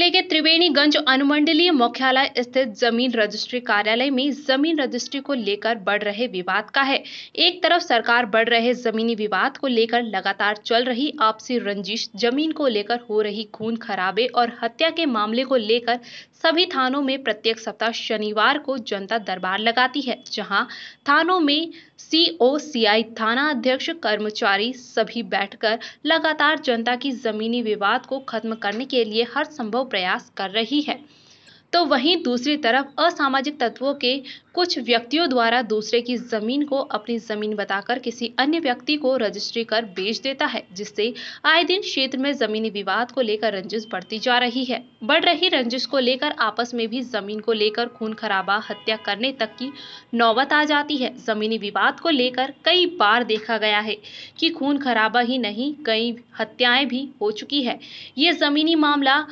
जिले के त्रिवेणीगंज अनुमंडलीय मुख्यालय स्थित जमीन रजिस्ट्री कार्यालय में जमीन रजिस्ट्री को लेकर बढ़ रहे विवाद का है। एक तरफ सरकार बढ़ रहे जमीनी विवाद को लेकर लगातार चल रही आपसी रंजिश, जमीन को लेकर हो रही खून खराबे और हत्या के मामले को लेकर सभी थानों में प्रत्येक सप्ताह शनिवार को जनता दरबार लगाती है, जहां थानों में सीओसीआई, थाना अध्यक्ष, कर्मचारी सभी बैठकर लगातार जनता की जमीनी विवाद को खत्म करने के लिए हर संभव प्रयास कर रही है। तो वहीं दूसरी तरफ असामाजिक तत्वों के कुछ व्यक्तियों द्वारा दूसरे की जमीन को अपनी जमीन बताकर किसी अन्य व्यक्ति को रजिस्ट्री कर बेच देता है, जिससे आए दिन क्षेत्र में जमीनी विवाद को लेकर रंजिश बढ़ती जा रही है। बढ़ रही रंजिश को लेकर आपस में भी जमीन को लेकर खून खराबा, हत्या करने तक की नौबत आ जाती है। जमीनी विवाद को लेकर कई बार देखा गया है कि खून खराबा ही नहीं, कई हत्याएं भी हो चुकी है। ये जमीनी मामला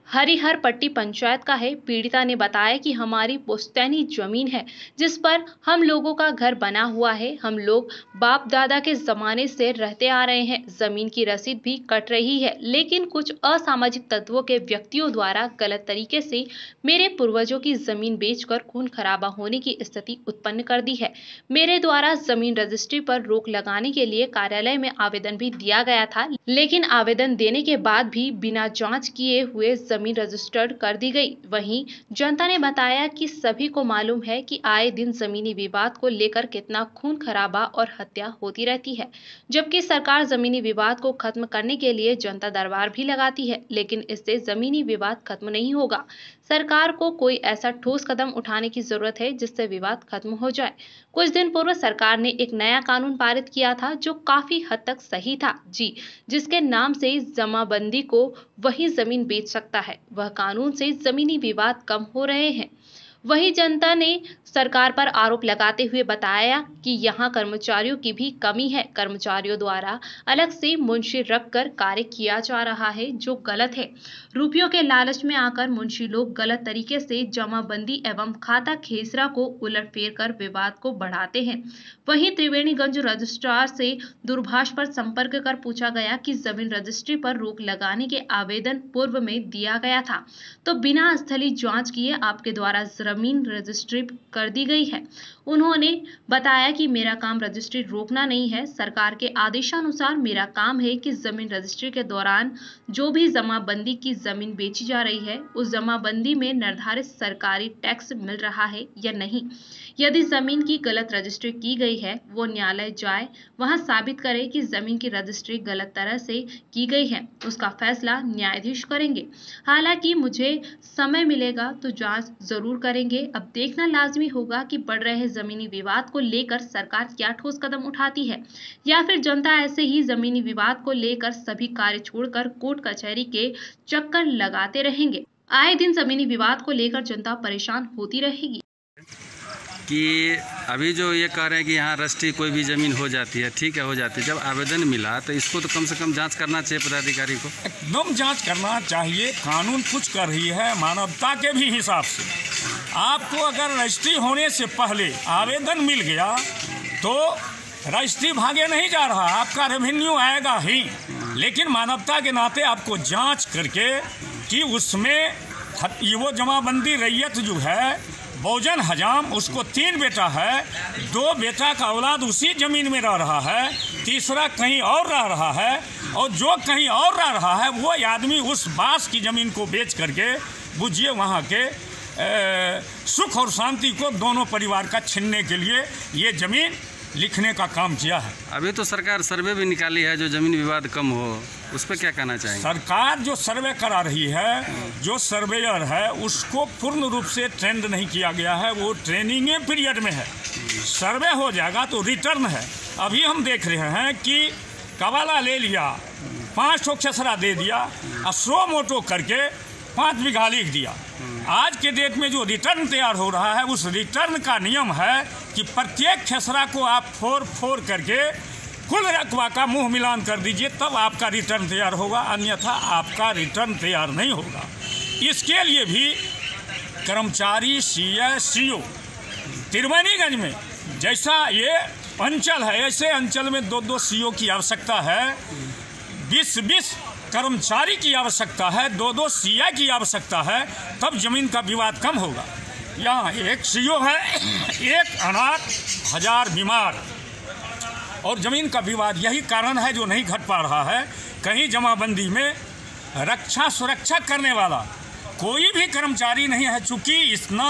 हरिहर पट्टी पंचायत का है। पीड़िता ने बताया कि हमारी पुश्तैनी जमीन है जिस पर हम लोगों का घर बना हुआ है। हम लोग बाप दादा के जमाने से रहते आ रहे हैं। जमीन की रसीद भी कट रही है, लेकिन कुछ असामाजिक तत्वों के व्यक्तियों द्वारा गलत तरीके से मेरे पूर्वजों की जमीन बेचकर खून खराबा होने की स्थिति उत्पन्न कर दी है। मेरे द्वारा जमीन रजिस्ट्री पर रोक लगाने के लिए कार्यालय में आवेदन भी दिया गया था, लेकिन आवेदन देने के बाद भी बिना जांच किए हुए जमीन रजिस्टर्ड कर दी गई। वहीं जनता ने बताया कि सभी को मालूम है कि आए दिन जमीनी विवाद को लेकर कितना खून खराबा और हत्या होती रहती है, जबकि सरकार जमीनी विवाद को खत्म करने के लिए जनता दरबार भी लगाती है, लेकिन इससे जमीनी विवाद खत्म नहीं होगा। सरकार को कोई ऐसा ठोस कदम उठाने की जरूरत है जिससे विवाद खत्म हो जाए। कुछ दिन पूर्व सरकार ने एक नया कानून पारित किया था जो काफी हद तक सही था, जिसके नाम से जमाबंदी को वही जमीन बेच सकता है। वह कानून से जमीनी विवाद कम हो रहे हैं। वहीं जनता ने सरकार पर आरोप लगाते हुए बताया कि यहां कर्मचारियों की भी कमी है। कर्मचारियों द्वारा अलग से मुंशी रखकर कार्य किया जा रहा है, जो गलत है। रुपयों के लालच में आकर मुंशी लोग गलत तरीके से जमाबंदी एवं खाता खेसरा को उलटफेर कर विवाद को बढ़ाते हैं। वहीं त्रिवेणीगंज रजिस्ट्रार से दूरभाष पर संपर्क कर पूछा गया कि जमीन रजिस्ट्री पर रोक लगाने के आवेदन पूर्व में दिया गया था, तो बिना स्थलीय जांच किए आपके द्वारा जमीन रजिस्ट्री कर दी गई है। उन्होंने बताया कि मेरा काम रजिस्ट्री रोकना नहीं है। सरकार के आदेशानुसार मेरा काम है कि जमीन रजिस्ट्री के दौरान जो भी जमाबंदी की जमीन बेची जा रही है, उस जमाबंदी में निर्धारित सरकारी टैक्स मिल रहा है या नहीं। यदि जमीन की गलत रजिस्ट्री की गई है, वो न्यायालय जाए, वहां साबित करे कि जमीन की रजिस्ट्री गलत तरह से की गई है, उसका फैसला न्यायाधीश करेंगे। हालांकि मुझे समय मिलेगा तो जांच जरूर करेंगे। अब देखना लाजमी होगा कि बढ़ रहे जमीनी विवाद को लेकर सरकार क्या ठोस कदम उठाती है, या फिर जनता ऐसे ही जमीनी विवाद को लेकर सभी कार्य छोड़कर कोर्ट कचहरी के चक्कर लगाते रहेंगे। आए दिन जमीनी विवाद को लेकर जनता परेशान होती रहेगी। कि अभी जो ये कह रहे हैं कि यहाँ रजिस्ट्री कोई भी ज़मीन हो जाती है, ठीक है, हो जाती है। जब आवेदन मिला तो इसको तो कम से कम जांच करना चाहिए पदाधिकारी को। एकदम जांच करना चाहिए। कानून कुछ कर रही है मानवता के भी हिसाब से। आपको अगर रजिस्ट्री होने से पहले आवेदन मिल गया तो रजिस्ट्री भागे नहीं जा रहा, आपका रेवेन्यू आएगा ही, लेकिन मानवता के नाते आपको जाँच करके कि उसमें वो जमाबंदी रैयत जो है बहुजन हजाम, उसको 3 बेटा है, 2 बेटा का औलाद उसी जमीन में रह रहा है, तीसरा कहीं और रह रहा है, और जो कहीं और रह रहा है वो आदमी उस बास की ज़मीन को बेच करके बुझिए वहाँ के सुख और शांति को दोनों परिवार का छीनने के लिए ये ज़मीन लिखने का काम किया है। अभी तो सरकार सर्वे भी निकाली है जो जमीन विवाद कम हो, उस पर क्या कहना चाहेंगे? सरकार जो सर्वे करा रही है, जो सर्वेयर है उसको पूर्ण रूप से ट्रेंड नहीं किया गया है, वो ट्रेनिंग पीरियड में है। सर्वे हो जाएगा तो रिटर्न है। अभी हम देख रहे हैं कि कबाला ले लिया, 5 खेसरा दे दिया और 100 मोटो करके 5 बीघा लिख दिया। आज के डेट में जो रिटर्न तैयार हो रहा है, उस रिटर्न का नियम है कि प्रत्येक खेसरा को आप 4 करके कुल रकबा का मुंह मिलान कर दीजिए, तब आपका रिटर्न तैयार होगा, अन्यथा आपका रिटर्न तैयार नहीं होगा। इसके लिए भी कर्मचारी सीओ त्रिवेणीगंज में जैसा ये अंचल है, ऐसे अंचल में 2-2 सीओ की आवश्यकता है। 20-20 कर्मचारी की आवश्यकता है, 2-2 सीआई की आवश्यकता है, तब जमीन का विवाद कम होगा। यहाँ एक सीओ है, एक अनाथ, 1000 बीमार, और जमीन का विवाद यही कारण है जो नहीं घट पा रहा है। कहीं जमाबंदी में रक्षा सुरक्षा करने वाला कोई भी कर्मचारी नहीं है। चूँकि इतना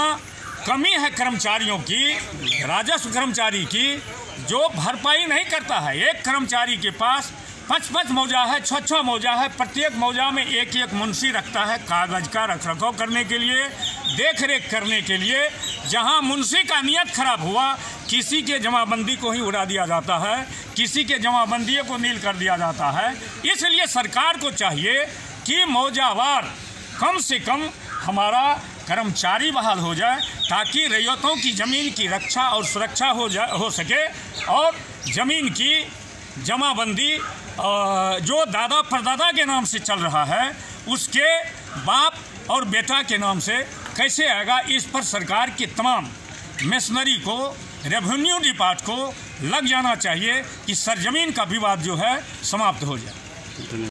कमी है कर्मचारियों की, राजस्व कर्मचारी की, जो भरपाई नहीं करता है। एक कर्मचारी के पास 5-5 मौजा है, 6-6 मौजा है, प्रत्येक मौजा में एक मुंशी रखता है कागज़ का रखरखाव करने के लिए, देख रेख करने के लिए। जहां मुंशी का नियत खराब हुआ, किसी के जमाबंदी को ही उड़ा दिया जाता है, किसी के जमाबंदी को नील कर दिया जाता है। इसलिए सरकार को चाहिए कि मौजावार कम से कम हमारा कर्मचारी बहाल हो जाए, ताकि रैयतों की ज़मीन की रक्षा और सुरक्षा हो सके, और ज़मीन की जमाबंदी जो दादा परदादा के नाम से चल रहा है, उसके बाप और बेटा के नाम से कैसे आएगा। इस पर सरकार की तमाम मशीनरी को, रेवेन्यू डिपार्ट को लग जाना चाहिए कि सरजमीन का विवाद जो है समाप्त हो जाए।